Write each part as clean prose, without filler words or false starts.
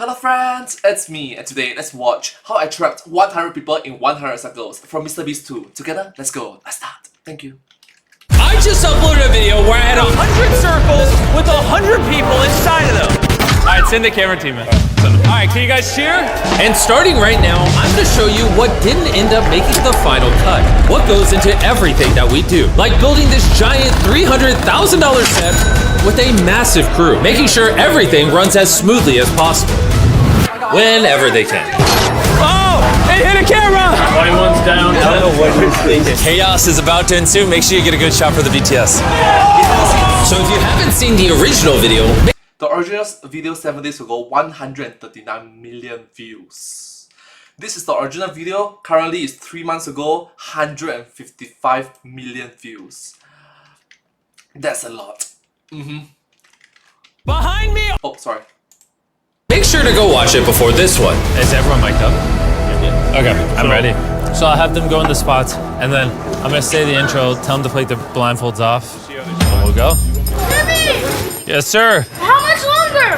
Hello friends, it's me, and today let's watch how I trapped 100 people in 100 circles from MrBeast 2. Together, let's go. Let's start. Thank you. I just uploaded a video where I had 100 circles with 100 people inside of them. Alright, send the camera team in. Alright, can you guys cheer? And starting right now, I'm gonna show you what didn't end up making the final cut. What goes into everything that we do. Like building this giant $300,000 set with a massive crew. Making sure everything runs as smoothly as possible. Whenever they can. Oh! It hit a camera! 21's down. I don't know what you're thinking. Chaos is about to ensue. Make sure you get a good shot for the BTS. So if you haven't seen the original video, The original video 7 days ago, 139 million views. This is the original video. Currently, it's 3 months ago, 155 million views. That's a lot. behind me! Oh, sorry. Make sure to go watch it before this one. Is everyone mic'd up? Okay, I'm ready. So I'll have them go in the spots, and then I'm gonna say the intro, tell them to take their blindfolds off, and we'll go. Jimmy! Yes, sir. How much longer?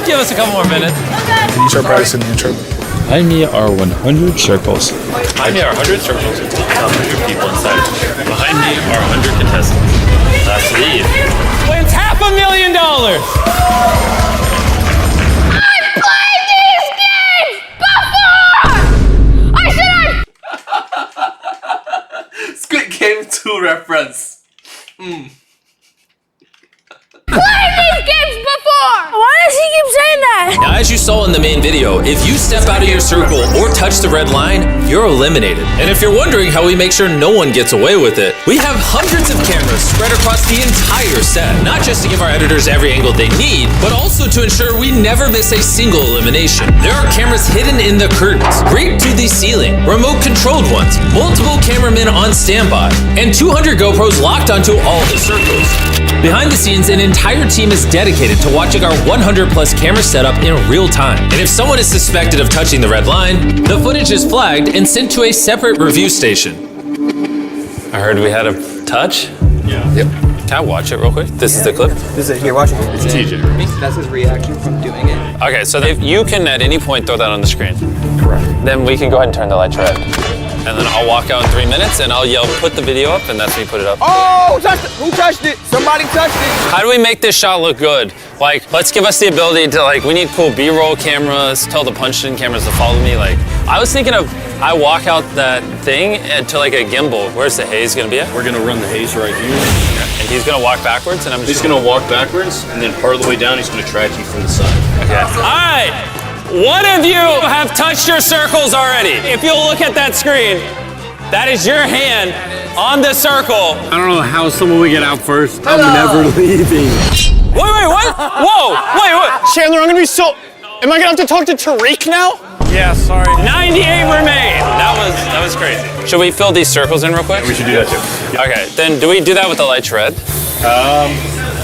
Give us a couple more minutes. Okay. You start practicing the intro. Behind me are 100 circles. Behind me are 100 circles with 100 people inside. Behind me are 100 contestants. That's lead. Wins $500,000! I've played these games before! I should have Squid Game 2 reference. played these games before! Why does he keep saying that? Now, as you saw in the main video, if you step out of your circle or touch the red line, you're eliminated. And if you're wondering how we make sure no one gets away with it, we have hundreds of cameras spread across the entire set. Not just to give our editors every angle they need, but also to ensure we never miss a single elimination. There are cameras hidden in the curtains, draped to the ceiling, remote-controlled ones, multiple cameramen on standby, and 200 GoPros locked onto all the circles. Behind the scenes, an entire team is dedicated to watching our 100+ camera setup in real time. And if someone is suspected of touching the red line, the footage is flagged and sent to a separate review station. I heard we had a touch. Yeah. Yep. Can I watch it real quick? This is the clip. This is here, watch it. It's TJ. That's his reaction from doing it. Okay, so if you can at any point throw that on the screen, Correct. then we can go ahead and turn the lights red. And then I'll walk out in 3 minutes and I'll yell, put the video up, and that's me put it up. Oh, who touched it? Somebody touched it. How do we make this shot look good? Like, let's give us the ability to, like, we need cool B-roll cameras, tell the punch-in cameras to follow me. Like, I was thinking of, I walk out that thing to like a gimbal. Where's the haze gonna be at? We're gonna run the haze right here. And he's gonna walk backwards, and I'm just He's gonna walk backwards, and then part of the way down, he's gonna track you from the side. Okay. All right. One of you have touched your circles already. If you'll look at that screen, that is your hand on the circle. I don't know how someone would get out first. I'm never leaving. Wait, what? Whoa, wait. Chandler, I'm gonna be so. Am I gonna have to talk to Tariq now? Yeah, sorry. 98 remain. That was crazy. Should we fill these circles in real quick? We should do that too. Okay, then do we do that with the lights red?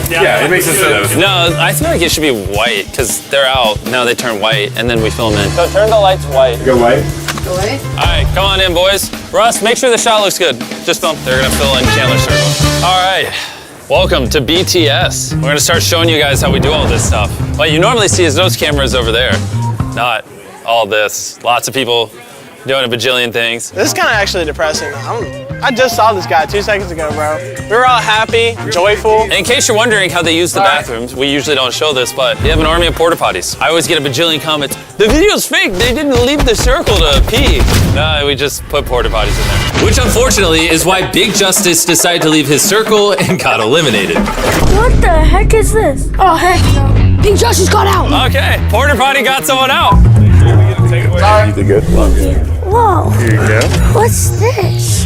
Yeah, it makes sense. No, I feel like it should be white because they're out. Now they turn white and then we fill them in. So turn the lights white. Go white. All right, come on in, boys. Russ, make sure the shot looks good. Just film. They're gonna fill in Chandler's circle. All right, welcome to BTS. We're gonna start showing you guys how we do all this stuff. What you normally see is those cameras over there, not all this. Lots of people doing a bajillion things. This is kind of actually depressing. I just saw this guy 2 seconds ago, bro. We were all happy, joyful. In case you're wondering how they use the bathrooms, we usually don't show this, but you have an army of porta potties. I always get a bajillion comments. The video's fake. They didn't leave the circle to pee. No, we just put porta potties in there. Which unfortunately is why Big Justice decided to leave his circle and got eliminated. What the heck is this? Oh, heck no. Big Justice got out. Okay, porta potty got someone out. You did good. Whoa. Here you go. What's this?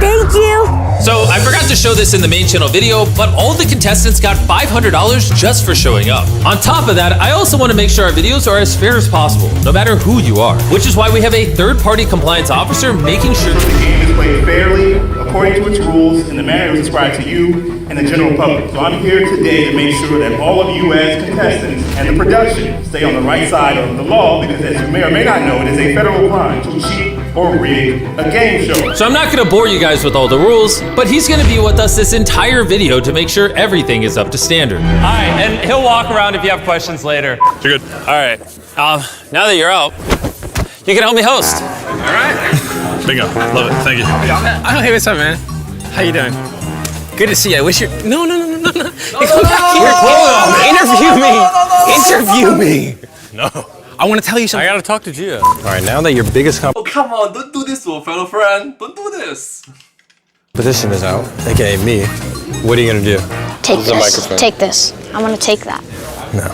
Thank you. So I forgot to show this in the main channel video, but all the contestants got $500 just for showing up. On top of that, I also want to make sure our videos are as fair as possible, no matter who you are. Which is why we have a third-party compliance officer making sure The game is played fairly, according to its rules, in the manner it was described to you and the general public. So I'm here today to make sure that all of you as contestants and the production stay on the right side of the law because, as you may or may not know, it is a federal crime to cheat or rig a game show. So I'm not gonna bore you guys with all the rules, but he's gonna be with us this entire video to make sure everything is up to standard. All right, and he'll walk around if you have questions later. You're good. All right, now that you're out, you can help me host. All right. Bingo. Love it. Thank you. Oh, hey, what's up, man? How you doing? Good to see you. I wish you're... No. Come back here. Interview me. No. I want to tell you something. I gotta talk to Gia. All right, now that your biggest Oh, come on, don't do this to a fellow friend. Don't do this. competition is out, aka me, what are you gonna do? Take this. Take this. I'm gonna take that.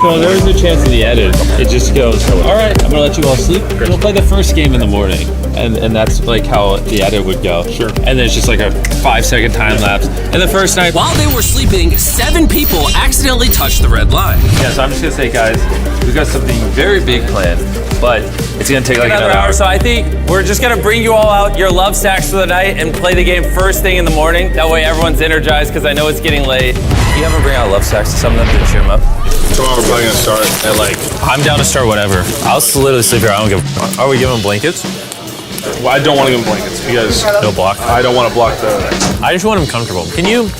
Well, there is a chance of the edit. It just goes, all right, I'm gonna let you all sleep. We'll play the first game in the morning. And that's like how the edit would go. Sure. And then it's just like a 5-second time lapse. And the first night, While they were sleeping, 7 people accidentally touched the red line. yeah, so I'm just gonna say, guys, we've got something very big planned, but it's gonna take like Another hour, so I think we're just gonna bring you all out your love stacks for the night and play the game first thing in the morning. That way everyone's energized because I know it's getting late. You have them bring out love stacks to some of them to cheer them up? Tomorrow we're probably gonna start at like. I'm down to start whatever. I'll literally sleep here. I don't give. Are we giving them blankets? Well, I don't want to give them blankets because No block. I don't want to block the. I just want them comfortable. Can you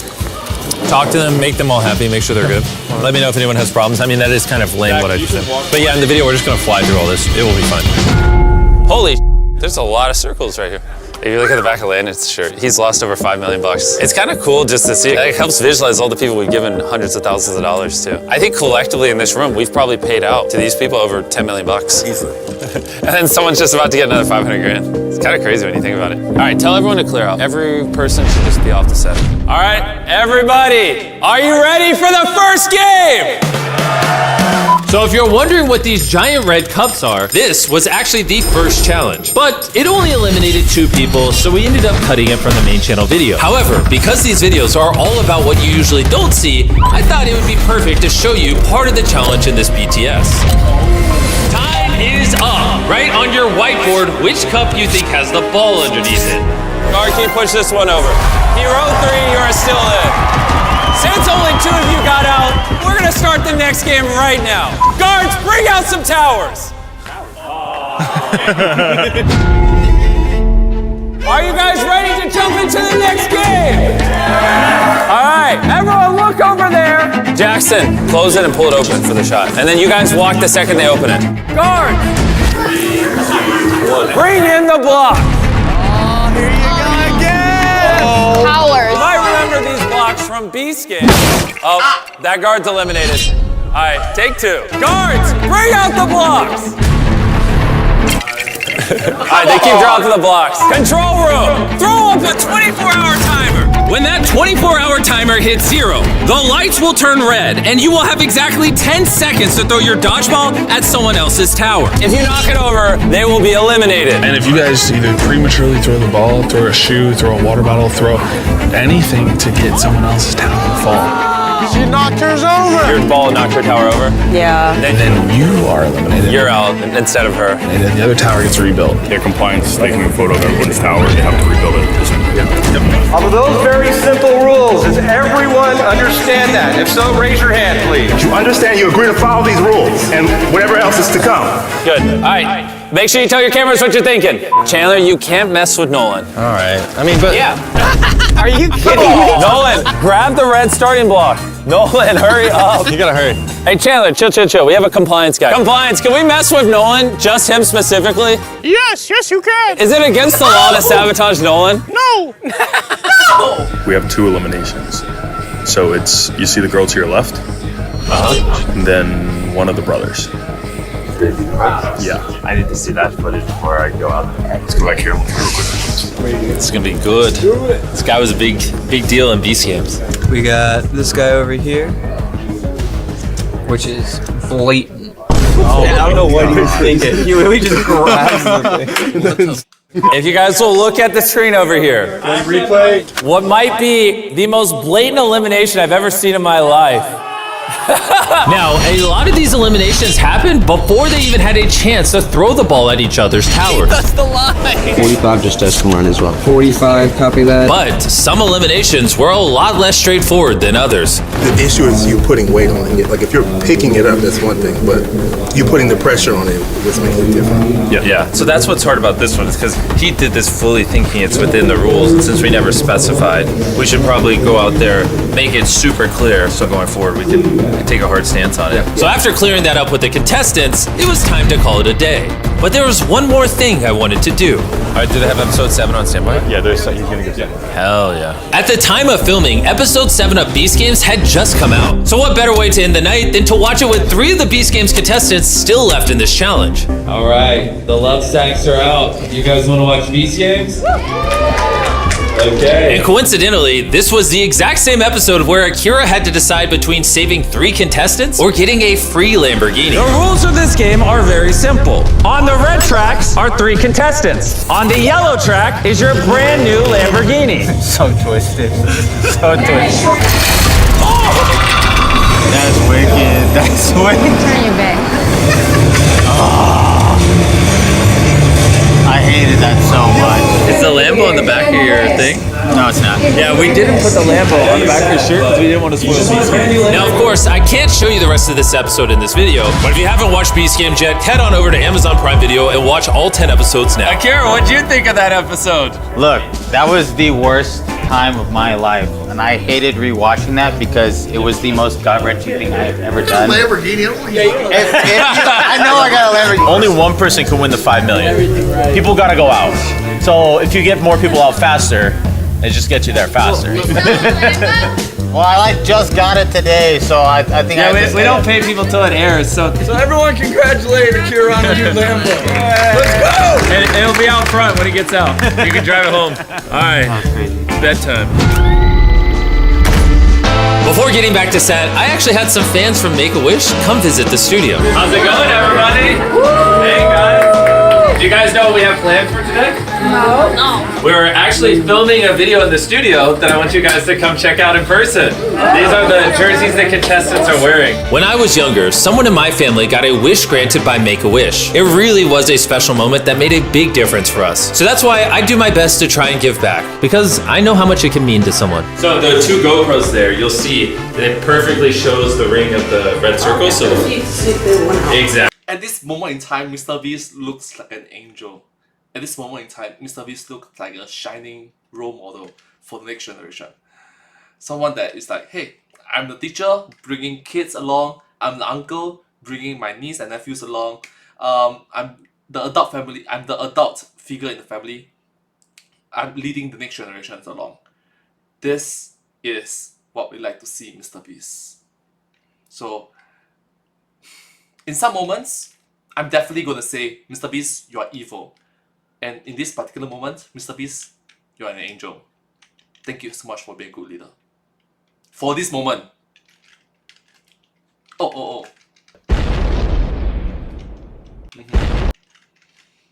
talk to them, make them all happy, make sure they're good? Let me know if anyone has problems. I mean, that is kind of lame what I just said. But yeah, in the video, we're just gonna fly through all this. It will be fun. Holy, there's a lot of circles right here. If you look at the back of Landon's shirt, he's lost over $5 million. It's kind of cool just to see. It helps visualize all the people we've given hundreds of thousands of dollars to. I think collectively in this room, we've probably paid out to these people over $10 million. Easily. And then someone's just about to get another 500 grand. It's kind of crazy when you think about it. All right, tell everyone to clear out. Every person should just be off the set. All right, everybody, are you ready for the first game? So if you're wondering what these giant red cups are, this was actually the first challenge. But it only eliminated 2 people, so we ended up cutting it from the main channel video. However, because these videos are all about what you usually don't see, I thought it would be perfect to show you part of the challenge in this BTS. Time is up. Write on your whiteboard which cup you think has the ball underneath it. Guard, can you push this one over? Hero 3, you are still in. Since only 2 of you got out, we're gonna start the next game right now. Guards, bring out some towers. Are you guys ready to jump into the next game? All right, everyone look over there. Jackson, close it and pull it open for the shot. And then you guys walk the second they open it. Guard, bring in the block. Powers. You might remember these blocks from Beast game. Oh, that guard's eliminated. All right, take 2. Guards, bring out the blocks. All right, they keep dropping the blocks. Control room, throw up a 24-hour timer. When that 24-hour timer hits 0, the lights will turn red, and you will have exactly 10 seconds to throw your dodgeball at someone else's tower. If you knock it over, they will be eliminated. And if you guys either prematurely throw the ball, throw a shoe, throw a water bottle, throw anything to get someone else's tower to fall. She knocked hers over. Your ball knocked her tower over. Yeah. And then you are eliminated. You're out instead of her. And then the other tower gets rebuilt. Their compliance, taking a photo of everyone's tower, they have to rebuild it. Off of those very simple rules, does everyone understand that? If so, raise your hand, please. You understand you agree to follow these rules and whatever else is to come. Good. All right. Make sure you tell your cameras what you're thinking. Chandler, you can't mess with Nolan. All right. I mean, but... Yeah. Are you kidding me? Nolan, grab the red starting block. Nolan, hurry up. You gotta hurry. Hey, Chandler, chill. We have a compliance guy. Compliance, can we mess with Nolan? Just him specifically? Yes, you can. Is it against the law to sabotage Nolan? No. We have 2 eliminations. So it's, you see the girl to your left, and then one of the brothers. Yeah. I need to see that footage before I go out there. Let's go back here. It's gonna be good. This guy was a big deal in BC games. We got this guy over here, which is blatant. I don't know what he was thinking. He really just grabs the thing. If you guys will look at the screen over here. Replay. What might be the most blatant elimination I've ever seen in my life. Now, a lot of these eliminations happened before they even had a chance to throw the ball at each other's towers. That's the line. 45 just does come run as well. 45, copy that. But some eliminations were a lot less straightforward than others. The issue is you putting weight on it. Like if you're picking it up, that's one thing, but you putting the pressure on it, this makes it different. Yeah. So that's what's hard about this one, is because he did this fully thinking it's within the rules, and since we never specified, we should probably go out there, make it super clear, so going forward we can take a hard stance on it. So after clearing that up with the contestants, it was time to call it a day. But there was one more thing I wanted to do. All right, do they have episode 7 on standby? Yeah, he's gonna get that. Hell yeah. At the time of filming, episode 7 of Beast Games had just come out. So what better way to end the night than to watch it with 3 of the Beast Games contestants still left in this challenge. All right, the love stacks are out. You guys want to watch Beast Games? Okay. And coincidentally, this was the exact same episode where Akira had to decide between saving 3 contestants or getting a free Lamborghini. The rules of this game are very simple. On the red tracks are 3 contestants. On the yellow track is your brand new Lamborghini. So twisted. So twisted. Oh! That's wicked. That's wicked. Turn your back. I hated that so much. Is the Lambo on the back of your thing? No, it's not. Yeah, we didn't put the Lambo on the back of his shirt because we didn't want to spoil Beast Games. Now, of course, I can't show you the rest of this episode in this video, but if you haven't watched Beast Games yet, head on over to Amazon Prime Video and watch all 10 episodes now. Akira, what'd you think of that episode? Look, that was the worst time of my life, and I hated rewatching that because it was the most gut-wrenching thing I've ever done. Lamborghini, I know I got a Lamborghini. Only one person can win the 5 million. People gotta go out. So if you get more people out faster, it just gets you there faster. Well, I just got it today, so I think we don't pay people till it airs, so everyone congratulate Akira on a new Lambo. Let's go! And it'll be out front when he gets out. You can drive it home. All right, bedtime. Before getting back to set, I actually had some fans from Make-A-Wish come visit the studio. How's it going, everybody? Hey, guys. Do you guys know what we have planned for today? No. We're actually filming a video in the studio that I want you guys to come check out in person. These are the jerseys the contestants are wearing. When I was younger, someone in my family got a wish granted by Make-A-Wish. It really was a special moment that made a big difference for us. So that's why I do my best to try and give back, because I know how much it can mean to someone. So the 2 GoPros there, you'll see that it perfectly shows the ring of the red circle. So exactly. At this moment in time, Mr. Beast looks like an angel. At this moment in time, Mr. Beast looks like a shining role model for the next generation. Someone that is like, hey, I'm the teacher, bringing kids along. I'm the uncle, bringing my niece and nephews along. I'm the adult family. I'm the adult figure in the family. I'm leading the next generations along. This is what we like to see, Mr. Beast. So, in some moments, I'm definitely going to say, Mr. Beast, you are evil. And in this particular moment, Mr. Beast, you are an angel. Thank you so much for being a good leader. For this moment.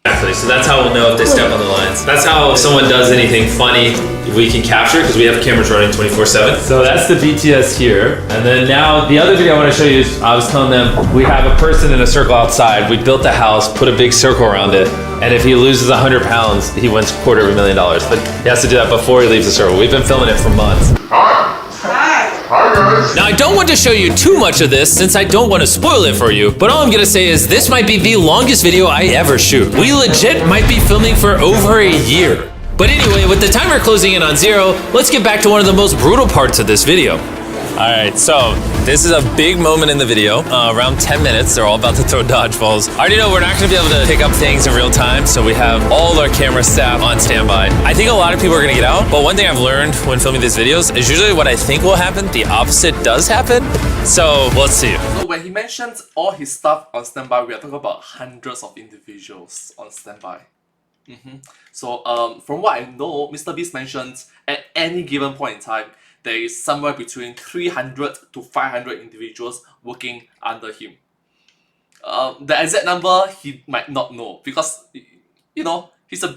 Exactly, so that's how we'll know if they step on the lines. That's how if someone does anything funny, we can capture it because we have cameras running 24/7. So that's the BTS here. And then now the other video I want to show you is I was telling them we have a person in a circle outside. We built a house, put a big circle around it. And if he loses 100 pounds, he wins $250,000. But he has to do that before he leaves the circle. We've been filming it for months. Now, I don't want to show you too much of this since I don't want to spoil it for you, but all I'm going to say is this might be the longest video I ever shoot. We legit might be filming for over a year. But anyway, with the timer closing in on 0, let's get back to one of the most brutal parts of this video. All right, so this is a big moment in the video. Around 10 minutes, they're all about to throw dodgeballs. I already know we're not gonna be able to pick up things in real time, so we have all our camera staff on standby. I think a lot of people are gonna get out, but one thing I've learned when filming these videos is usually what I think will happen, the opposite does happen. So let's see. So when he mentions all his stuff on standby, we are talking about hundreds of individuals on standby. So from what I know, Mr. Beast mentions at any given point in time, there is somewhere between 300 to 500 individuals working under him. The exact number he might not know because, you know, he's a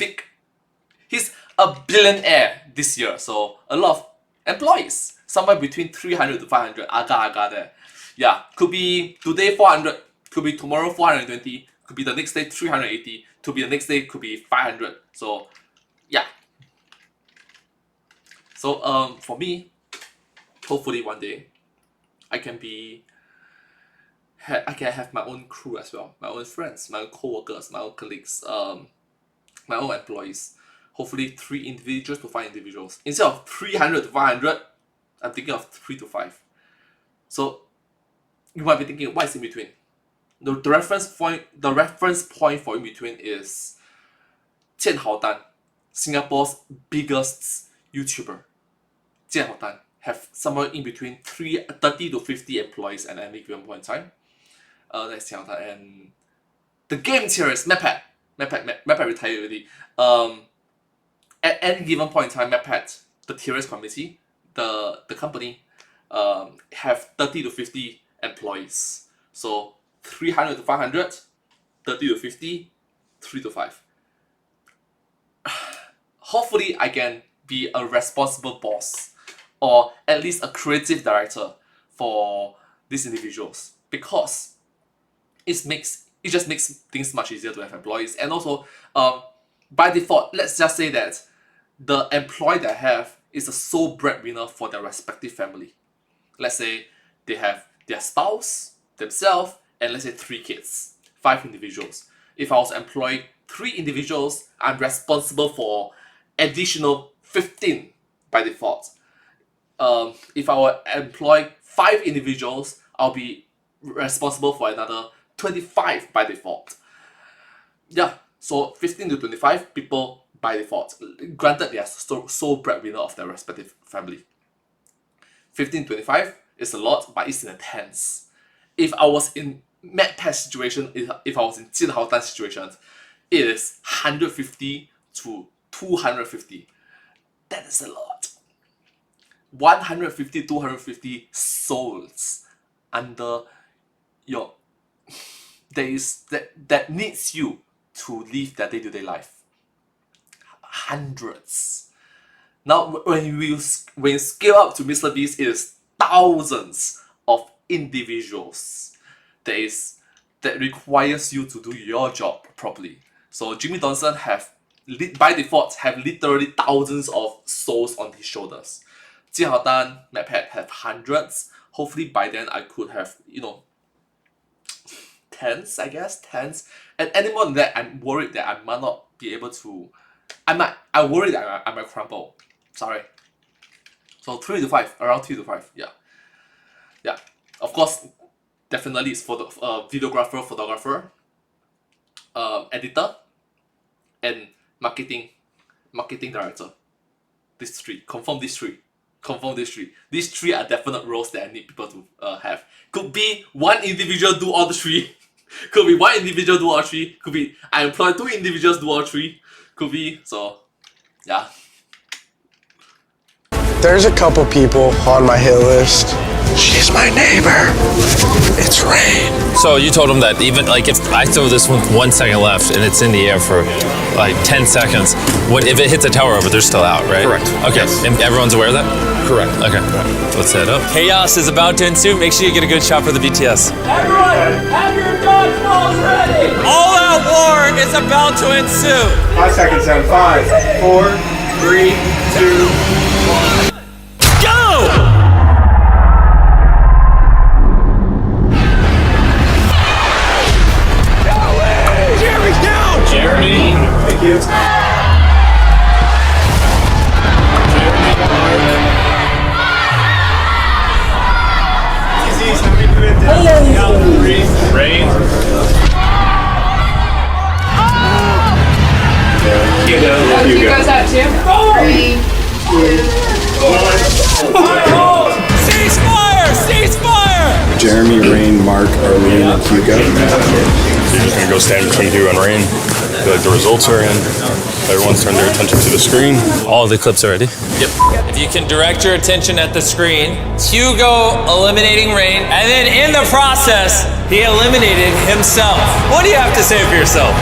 billionaire this year, so a lot of employees, somewhere between 300 to 500, aga there. Yeah, could be today 400, could be tomorrow 420, could be the next day 380, could be the next day could be 500. So yeah. So for me, hopefully one day I can have my own crew as well, my own friends, my own co-workers, my own colleagues, my own employees. Hopefully 3 individuals to 5 individuals. Instead of 300 to 500, I'm thinking of 3 to 5. So you might be thinking, what is in between? The reference point for in between is Jian Haodan, Singapore's biggest YouTuber. Jian Haodan have somewhere in between 30 to 50 employees at any given point in time. That's Jian Haodan. And the game theorist, MadPat retired already. At any given point in time, MadPat, the theorist committee, the company, have 30 to 50 employees. So 300 to 500, 30 to 50, 3 to 5. Hopefully I can be a responsible boss, or at least a creative director for these individuals, because it just makes things much easier to have employees. And also by default, let's just say that the employee that I have is a sole breadwinner for their respective family. Let's say they have their spouse, themselves, and let's say 3 kids, 5 individuals. If I was to employ 3 individuals, I'm responsible for additional 15 by default. If I will employ 5 individuals, I'll be responsible for another 25 by default. Yeah, so 15 to 25 people by default. Granted, they are sole breadwinner of their respective family. 15 to 25 is a lot, but it's in the tens. If I was in MadPat's situation, if I was in Jian Haodan's situation, it is 150 to 250. That is a lot. 150, 250 souls under your that needs you to live their day-to-day life. Hundreds. Now, when you scale up to Mr. Beast, it is thousands of individuals that requires you to do your job properly. So Jimmy Donson by default have literally thousands of souls on his shoulders. Jian Haodan, MadPat have hundreds. Hopefully by then I could have, tens, I guess, tens. And any more than that, I'm worried that I might not be able to. I worry that I might crumble. Sorry. So 3 to 5, around 3 to 5, yeah. Yeah. Of course, definitely it's for the videographer, photographer, editor, and marketing director. These 3. Confirm these 3. These 3 are definite roles that I need people to have. Could be one individual do all the 3. Could be one individual do all 3. Could be I employ 2 individuals do all 3. Could be, so yeah. There's a couple people on my hit list. She's my neighbor. It's Rain. So you told him that even like if I throw this one 1 second left and it's in the air for like 10 seconds, if it hits a tower over, they're still out, right? Correct. Okay, yes. And everyone's aware of that? Correct. Okay, let's head up. Chaos is about to ensue. Make sure you get a good shot for the BTS. Everyone, have your dodgeballs ready! All-out war is about to ensue. 5 seconds down. 5, 4, 3, 2, 1. Go! Jeremy. Thank you. Rain. You guys out too? 3, 2, 1. Ceasefire! Ceasefire! Jeremy, Rain, Mark, Arlene, and Hugo. You're just gonna go stand between Hugo and Rain. Feel like the results are in. Everyone's turned their attention to the screen. All the clips are ready? Yep. If you can direct your attention at the screen, Hugo eliminating Rain, and then in the process, he eliminated himself. What do you have to say for yourself?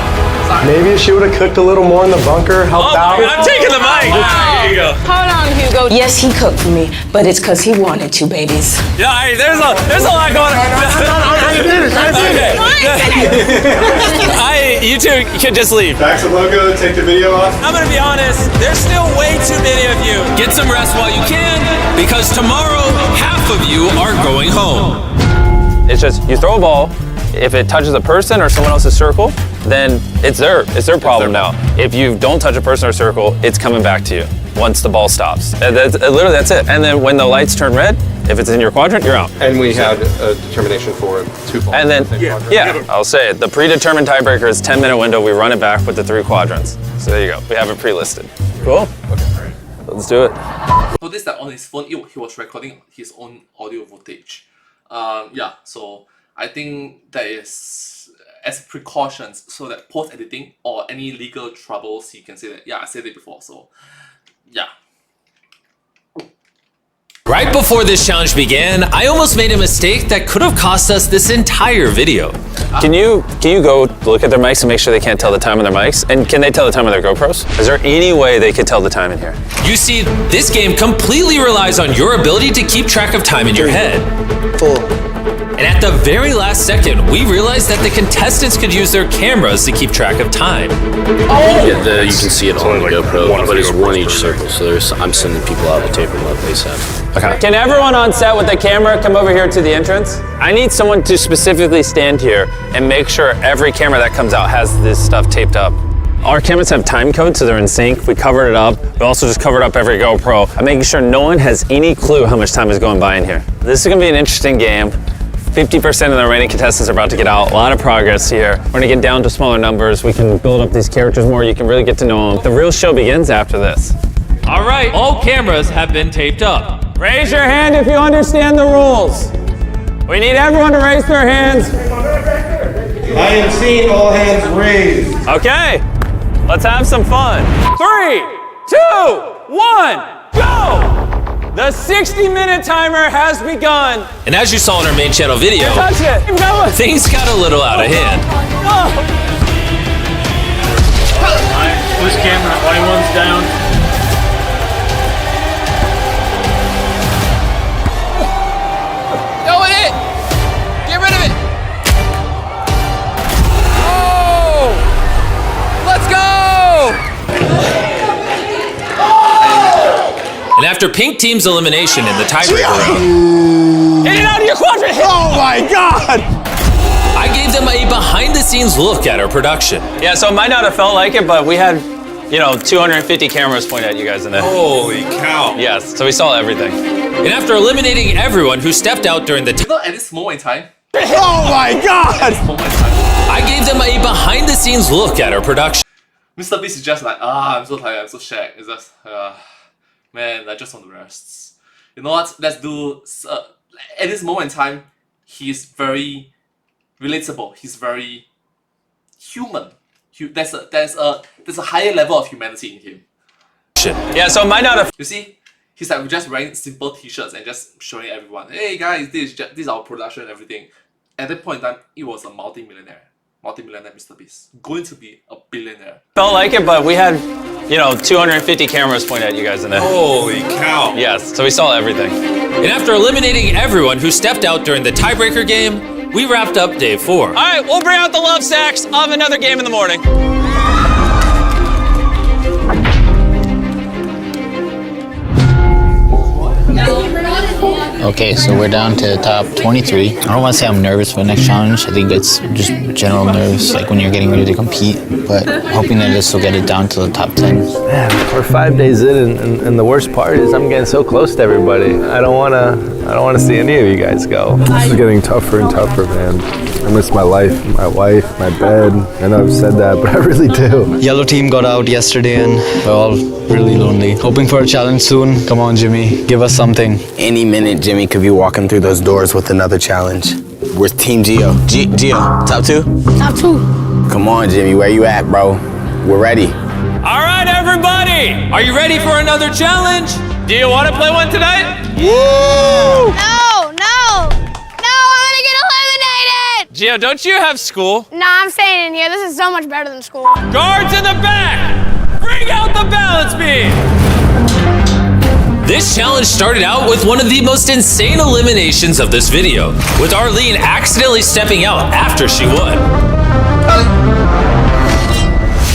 Maybe she would have cooked a little more in the bunker, helped out. I'm taking the mic. Here you go. Hold on, Hugo. Yes, he cooked for me, but it's because he wanted to, babies. Yeah, there's a lot going on. You two can just leave. Back to logo, take the video off. I'm gonna be honest, there's still way too many of you. Get some rest while you can, because tomorrow, half of you are going home. It's just, you throw a ball, if it touches a person or someone else's circle, then it's their problem now. If you don't touch a person or circle, it's coming back to you once the ball stops. Literally, that's it. And then when the lights turn red, if it's in your quadrant, you're out. And we had a determination for 2 balls. And then, I'll say it. The predetermined tiebreaker is 10-minute window. We run it back with the 3 quadrants. So there you go. We have it pre-listed. Cool? Okay. Let's do it. So this that on his phone, he was recording his own audio footage. So I think that is as precautions so that post-editing or any legal troubles, he can say that, I said it before, so yeah. Right before this challenge began, I almost made a mistake that could have cost us this entire video. Can you go look at their mics and make sure they can't tell the time on their mics? And can they tell the time on their GoPros? Is there any way they could tell the time in here? You see, this game completely relies on your ability to keep track of time in your head. And at the very last second, we realized that the contestants could use their cameras to keep track of time. Yeah, you can see it on the GoPro, but it's one each circle, so I'm sending people out to tape them up ASAP. Okay. Can everyone on set with the camera come over here to the entrance? I need someone to specifically stand here and make sure every camera that comes out has this stuff taped up. Our cameras have time code, so they're in sync. We covered it up. We also just covered up every GoPro. I'm making sure no one has any clue how much time is going by in here. This is gonna be an interesting game. 50% of the remaining contestants are about to get out. A lot of progress here. We're gonna get down to smaller numbers. We can build up these characters more. You can really get to know them. The real show begins after this. All right, all cameras have been taped up. Raise your hand if you understand the rules. We need everyone to raise their hands. I am seeing all hands raised. Okay, let's have some fun. 3, 2, 1, go! The 60-minute timer has begun. And as you saw in our main channel video, Touch it. things got a little out of hand. Who's camera? 21's down. Go with it! Get rid of it! Oh! Let's go! And after Pink Team's elimination in the tiebreaker round, in and out of your quadrant! Oh my God! I gave them a behind-the-scenes look at our production. Yeah, so it might not have felt like it, but we had, 250 cameras pointed at you guys in there. Holy cow. Yes, so we saw everything. And after eliminating everyone who stepped out during the At this moment in time, Oh my God! I gave them a behind-the-scenes look at our production. Mr. Beast is just like, I'm so tired, I'm so shagged. It's just, man, I just want to rest. You know what? Let's do. At this moment in time, he's very relatable. He's very human. There's a higher level of humanity in him. Yeah, so it might not have. You see, he's like just wearing simple t-shirts and just showing everyone, hey guys, this is our production and everything. At that point in time, he was a multi-millionaire Mr. Beast, going to be a billionaire. Felt like it, but we had, 250 cameras pointed at you guys in there. Holy cow. Yes, so we saw everything. And after eliminating everyone who stepped out during the tiebreaker game, we wrapped up day 4. All right, we'll bring out the love sacks. I'll have another game in the morning. Okay, so we're down to top 23. I don't want to say I'm nervous for the next challenge. I think it's just general nerves, like when you're getting ready to compete. But I'm hoping that this will get it down to the top 10. Man, we're 5 days in, and the worst part is I'm getting so close to everybody. I don't wanna see any of you guys go. This is getting tougher and tougher, man. I miss my life, my wife, my bed. I know I've said that, but I really do. Yellow team got out yesterday and we're all really lonely. Hoping for a challenge soon. Come on, Jimmy, give us something. Any minute, Jimmy could be walking through those doors with another challenge. Where's Team Geo? Geo, top 2? Top 2. Come on, Jimmy, where you at, bro? We're ready. All right, everybody. Are you ready for another challenge? Do you want to play one tonight? No, I want to get eliminated. Gio, don't you have school? Nah, I'm staying in here. This is so much better than school. Guards in the back! Bring out the balance beam! This challenge started out with one of the most insane eliminations of this video, with Arlene accidentally stepping out after she won.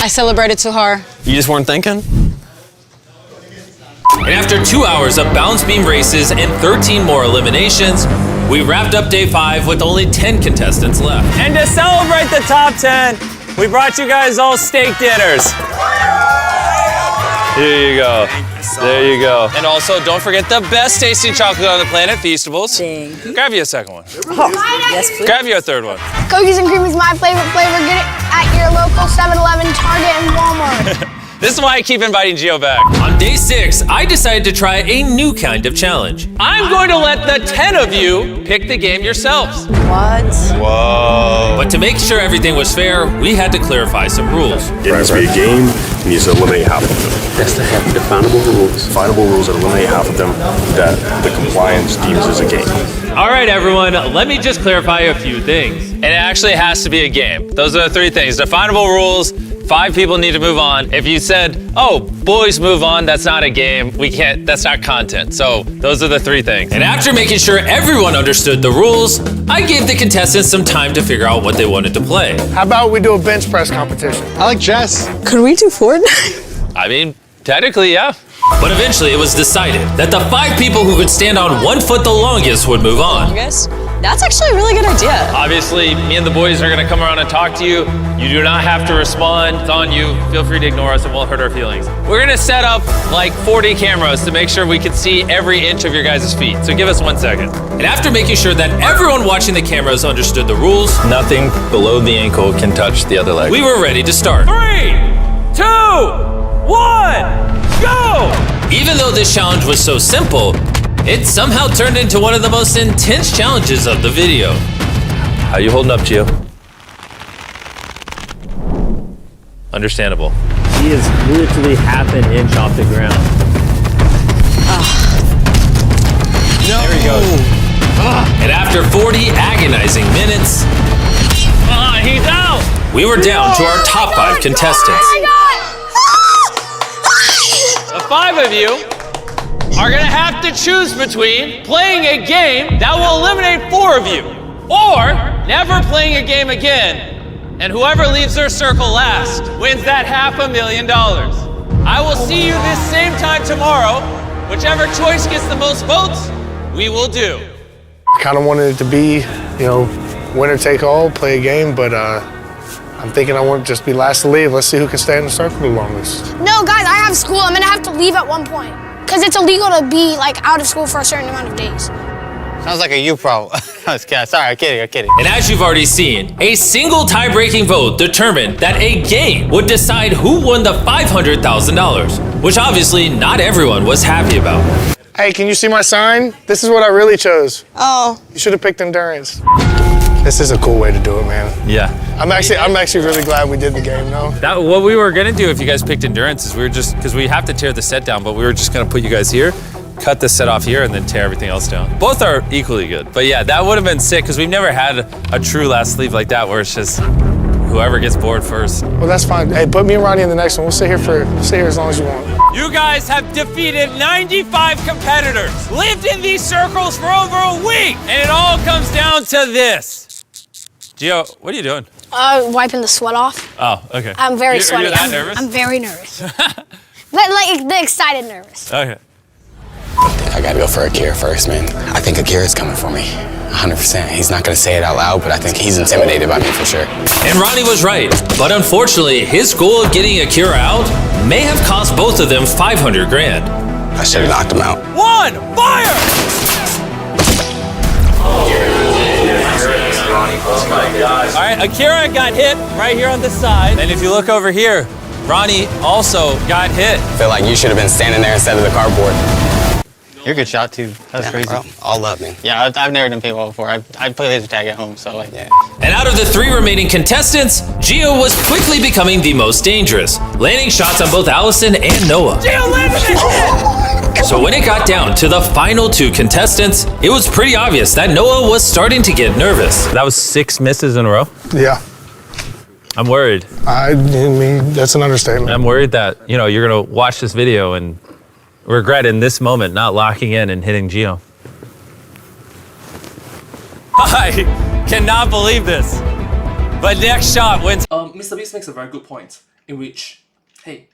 I celebrated too hard. You just weren't thinking? And after 2 hours of balance beam races and 13 more eliminations, we wrapped up day 5 with only 10 contestants left. And to celebrate the top 10, we brought you guys all steak dinners. Here you go. There you go. And also, don't forget the best tasting chocolate on the planet, Feastables. Thank you. Grab you a second one. Yes, please. Grab you a third one. Cookies and cream is my favorite flavor. Get it at your local 7-Eleven, Target, and Walmart. This is why I keep inviting Gio back. On day 6, I decided to try a new kind of challenge. I'm going to let the 10 of you pick the game yourselves. What? Whoa. But to make sure everything was fair, we had to clarify some rules. It has to be a game, and you have to eliminate half of them. That's the definable rules. Definable rules that eliminate half of them that the compliance deems as a game. All right, everyone, let me just clarify a few things. And it actually has to be a game. Those are the 3 things. Definable rules, 5 people need to move on. If you said, oh, boys move on, that's not a game. We can't, that's not content. So those are the 3 things. And after making sure everyone understood the rules, I gave the contestants some time to figure out what they wanted to play. How about we do a bench press competition? I like chess. Could we do Fortnite? I mean, technically, yeah. But eventually it was decided that the 5 people who could stand on 1 foot the longest would move on. That's actually a really good idea. Obviously, me and the boys are gonna come around and talk to you. You do not have to respond. It's on you. Feel free to ignore us. It won't hurt our feelings. We're gonna set up like 40 cameras to make sure we can see every inch of your guys' feet. So give us 1 second. And after making sure that everyone watching the cameras understood the rules, Nothing below the ankle can touch the other leg. we were ready to start. 3, 2, 1, go! Even though this challenge was so simple, it somehow turned into one of the most intense challenges of the video. How you holding up, Gio? Understandable. He is literally half an inch off the ground. There he goes. And after 40 agonizing minutes, He's out! we were down to our top 5 contestants. The 5 of you are gonna have to choose between playing a game that will eliminate 4 of you, or never playing a game again, and whoever leaves their circle last wins that $500,000. I will see you this same time tomorrow. Whichever choice gets the most votes, we will do. I kind of wanted it to be, winner take all, play a game, but I'm thinking I want to just be last to leave. Let's see who can stay in the circle the longest. No, guys, I have school. I'm gonna have to leave at one point. Because it's illegal to be out of school for a certain amount of days. Sounds like a you problem. Sorry, I'm kidding. And as you've already seen, a single tie-breaking vote determined that a game would decide who won the $500,000, which obviously not everyone was happy about. Hey, can you see my sign? This is what I really chose. Oh. You should have picked endurance. This is a cool way to do it, man. Yeah. I'm actually really glad we did the game, no? What we were gonna do if you guys picked endurance is because we have to tear the set down, but we were just gonna put you guys here, cut the set off here, and then tear everything else down. Both are equally good. But yeah, that would have been sick because we've never had a true last sleeve like that where it's just whoever gets bored first. Well, that's fine. Hey, put me and Ronnie in the next one. We'll sit here as long as you want. You guys have defeated 95 competitors, lived in these circles for over a week, and it all comes down to this. Gio, what are you doing? Wiping the sweat off. Oh, okay. I'm very sweaty. You're that nervous? I'm very nervous. But the excited nervous. Okay. I gotta go for Akira first, man. I think Akira's coming for me. 100%. He's not gonna say it out loud, but I think he's intimidated by me for sure. And Ronnie was right, but unfortunately, his goal of getting Akira out may have cost both of them $500,000. I should have knocked him out. 1, fire! All right, Akira got hit right here on the side. And if you look over here, Ronnie also got hit. I feel like you should have been standing there instead of the cardboard. You're a good shot too. That was crazy. Bro, all up, man. Yeah, I've never done paintball before. I play laser tag at home, so like. Yeah. And out of the 3 remaining contestants, Gio was quickly becoming the most dangerous, landing shots on both Allison and Noah. Gio landed it! So when it got down to the final 2 contestants, it was pretty obvious that Noah was starting to get nervous. That was 6 misses in a row? Yeah. I'm worried. I mean, that's an understatement. I'm worried that, you're gonna watch this video and regret in this moment not locking in and hitting Gio. I cannot believe this. But next shot wins. Mr. Beast makes a very good point in which, hey,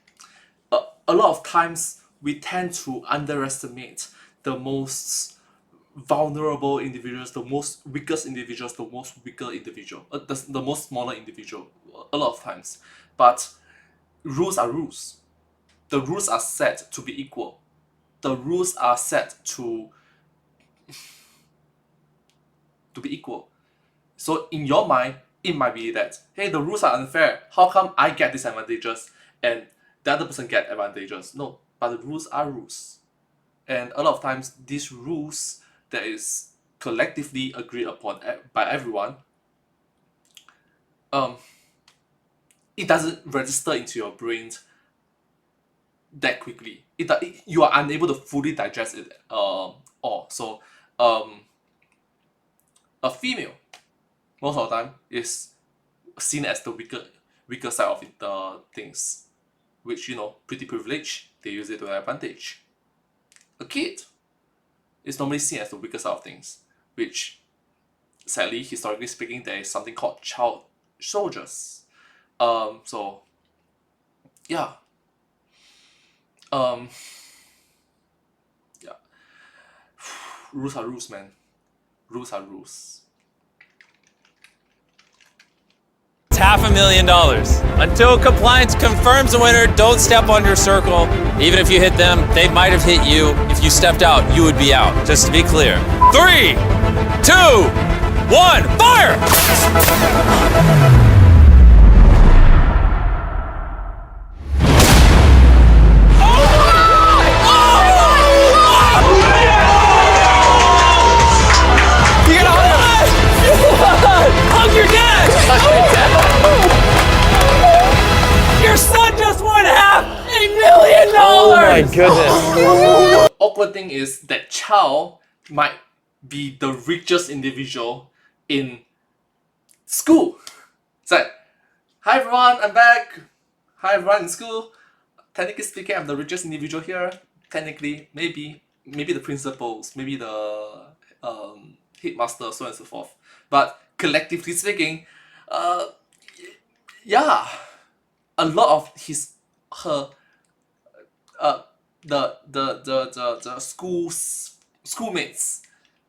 a lot of times we tend to underestimate the most vulnerable individuals, the most weakest individuals, the most weaker individual, the most smaller individual, a lot of times. But rules are rules. The rules are set to be equal. The rules are set to be equal. So in your mind, it might be that, hey, the rules are unfair. How come I get disadvantages and the other person get advantages? No, but the rules are rules. And a lot of times, these rules that is collectively agreed upon by everyone, it doesn't register into your brain that quickly. You are unable to fully digest it all. So, a female, most of the time, is seen as the weaker side of the things, which, pretty privileged, they use it to their advantage. A kid is normally seen as the weaker side of things, which, sadly, historically speaking, there is something called child soldiers. So, yeah. Yeah. Rules are rules, man. Rules are rules. It's $500,000. Until compliance confirms the winner, don't step on your circle. Even if you hit them, they might have hit you. If you stepped out, you would be out. Just to be clear. 3, 2, 1, fire! Hug your dad! Your son just won $500,000! Oh my The awkward thing is that child might be the richest individual in school. It's like, hi everyone, I'm back. Hi everyone in school. Technically speaking, I'm the richest individual here. Technically, maybe the principals, maybe the headmaster, so on and so forth. But collectively speaking, yeah, a lot of the schoolmates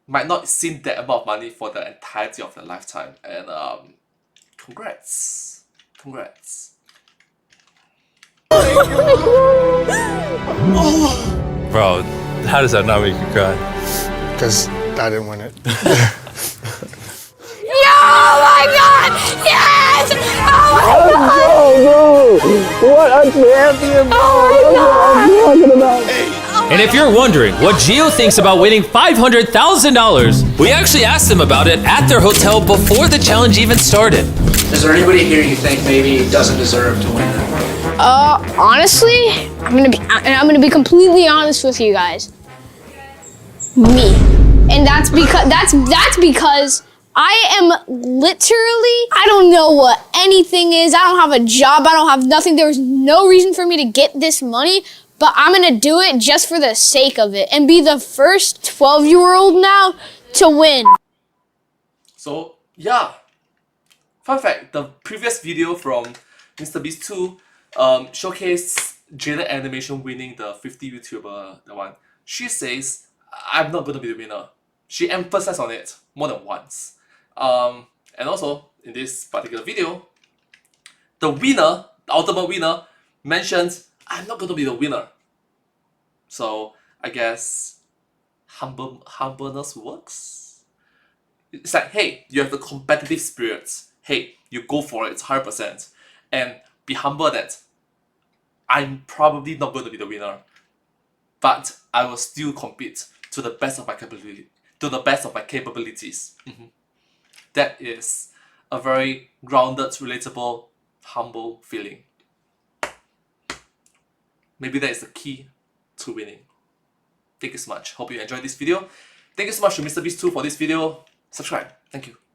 might not seem that amount of money for the entirety of their lifetime. And congrats. Bro, how does that not make you cry? Because I didn't win it. Oh my god! Yes! Oh my god! What a champion, bro! Oh That's what I'm talking about. And if you're wondering what Gio thinks about winning $500,000, we actually asked them about it at their hotel before the challenge even started. Is there anybody here you think maybe doesn't deserve to win that? Honestly, I'm gonna be completely honest with you guys. Me. And that's because I am literally, I don't know what anything is. I don't have a job. I don't have nothing. There's no reason for me to get this money, but I'm gonna do it just for the sake of it and be the first 12-year-old now to win. So, yeah. Fun fact, the previous video from Mr. Beast 2 showcased Jada Animation winning the 50 YouTuber, the one. She says, I'm not gonna be the winner. She emphasized on it more than once. And also, in this particular video, the winner, the ultimate winner, mentions, I'm not gonna be the winner. So, I guess humbleness works? It's like, hey, you have the competitive spirit. Hey, you go for it, 100%. And be humble that I'm probably not going to be the winner, but I will still compete to the best of my capabilities. That is a very grounded, relatable, humble feeling. Maybe that is the key to winning. Thank you so much. Hope you enjoyed this video. Thank you so much to MrBeast2 for this video. Subscribe. Thank you.